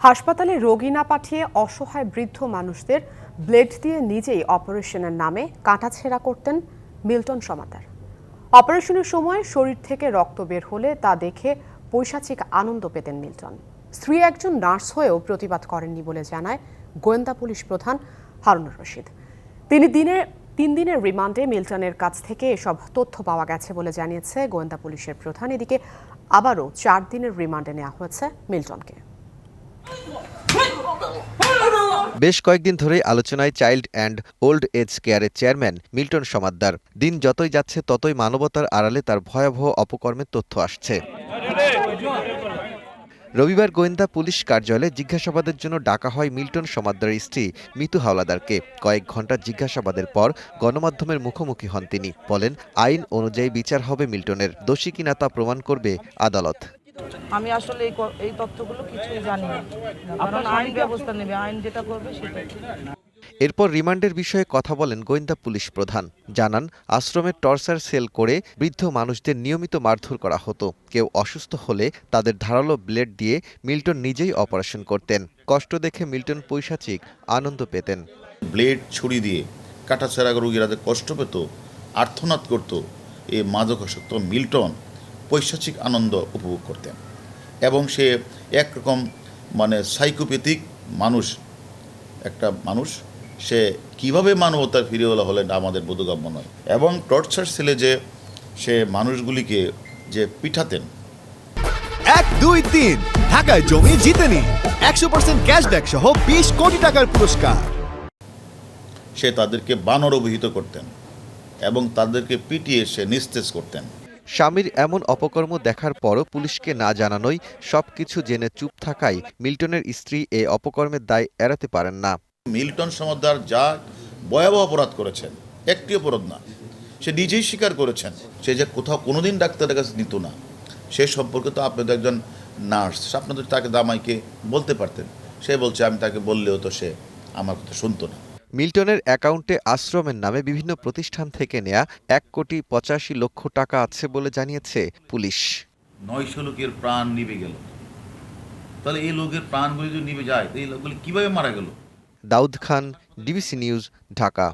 হাসপাতালে রোগী না পাঠিয়ে অসহায় বৃদ্ধ মানুষদের ব্লেড দিয়ে নিজেই অপারেশনের নামে কাটাছেঁড়া করতেন মিল্টন সমাদ্দার। অপারেশনের সময় শরীর থেকে রক্ত বের হলে তা দেখে পৈশাচিক আনন্দ পেতেন মিল্টন। স্ত্রী একজন নার্স হয়েও প্রতিবাদ করেননি বলে জানায় গোয়েন্দা পুলিশ প্রধান হারুনুর রশিদ। তিন দিনের রিমান্ডে মিল্টনের কাছ থেকে এসব তথ্য পাওয়া গেছে বলে জানিয়েছে গোয়েন্দা পুলিশের প্রধান। এদিকে আবারও 4 দিনের রিমান্ডে নেওয়া হয়েছে মিল্টনকে। বেশ কয়েকদিন ধরেই আলোচনায় চাইল্ড অ্যান্ড ওল্ড এজ কেয়ারের চেয়ারম্যান মিল্টন সমাদ্দার। দিন যতই যাচ্ছে ততই মানবতার আড়ালে তার ভয়াবহ অপকর্মের তথ্য আসছে। রবিবার গোয়েন্দা পুলিশ কার্যালয়ে জিজ্ঞাসাবাদের জন্য ডাকা হয় মিল্টন সমাদ্দারের স্ত্রী মিতু হাওলাদারকে। কয়েক ঘন্টা জিজ্ঞাসাবাদের পর গণমাধ্যমের মুখোমুখি হন তিনি। বলেন, আইন অনুযায়ী বিচার হবে মিল্টনের, দোষী কিনা তা প্রমাণ করবে আদালত। আমি আসলে এই তথ্যগুলো কিছুই জানি না, কারণ আইন ব্যবস্থা নেবে, আইন যেটা করবে সেটাই। এরপর রিমান্ডের বিষয়ে কথা বলেন গোয়েন্দা পুলিশ প্রধান। জানান, আশ্রমের টর্চার সেল করে বৃদ্ধ মানুষদের নিয়মিত মারধর করা হতো। কেউ অসুস্থ হলে তাদের ধারালো ব্লেড দিয়ে মিল্টন নিজেই অপারেশন করতেন। কষ্ট দেখে মিল্টন পৈশাচিক আনন্দ পেতেন। ব্লেড ছুরি দিয়ে কাটাছেঁড়া রোগীরা যে কষ্ট পেত, আর্তনাদ করত, এই মাদকাসক্ত মিল্টন পৈশাচিক আনন্দ উপভোগ করতেন। এবং সে একরকম সাইকোপ্যাথিক মানুষ, একটা মানুষ, সে কিভাবে মানবতার ফিরে হলেন আমাদের বোধগম্য নয়। এবং টর্চার সেলে যে সে মানুষগুলিকে যে পিঠাতেন। 1, 2, 3 ঢাকায় জমি জিতে নিন 100% ক্যাশব্যাক সহ 20 কোটি টাকার পুরস্কার। সে তাদেরকে বানর অভিহিত করতেন এবং তাদেরকে পিটিয়ে সে নিস্তেজ করতেন। স্বামীর এমন অপকর্ম দেখার পরও পুলিশকে না জানানোই, সবকিছু জেনে চুপ থাকায় মিল্টনের স্ত্রী এ অপকর্মের দায় এড়াতে পারেন না। মিল্টন সমাদ্দার যা ভয়াবহ অপরাধ করেছেন, একটি অপরাধ না, সে নিজেই স্বীকার করেছেন। সে যে কোথাও কোনোদিন ডাক্তারের কাছে নিত না, সে সম্পর্কে তো আপনাদের একজন নার্স, আপনাদের তাকে দামাইকে বলতে পারতেন। সে বলছে, আমি তাকে বললেও তো সে আমার কথা শুনতো না। মিল্টনের অ্যাকাউন্টে আশ্রমের নামে বিভিন্ন প্রতিষ্ঠান থেকে নেয়া 1,85,00,000 টাকা আছে বলে জানিয়েছে পুলিশ। 900 লোকের প্রাণ নিভে গেল। তাহলে এই লোকের প্রাণগুলি যদি নিভে যায়, এই লোকগুলি কিভাবে মারা গেল? Daud Khan, DBC news, Dhaka.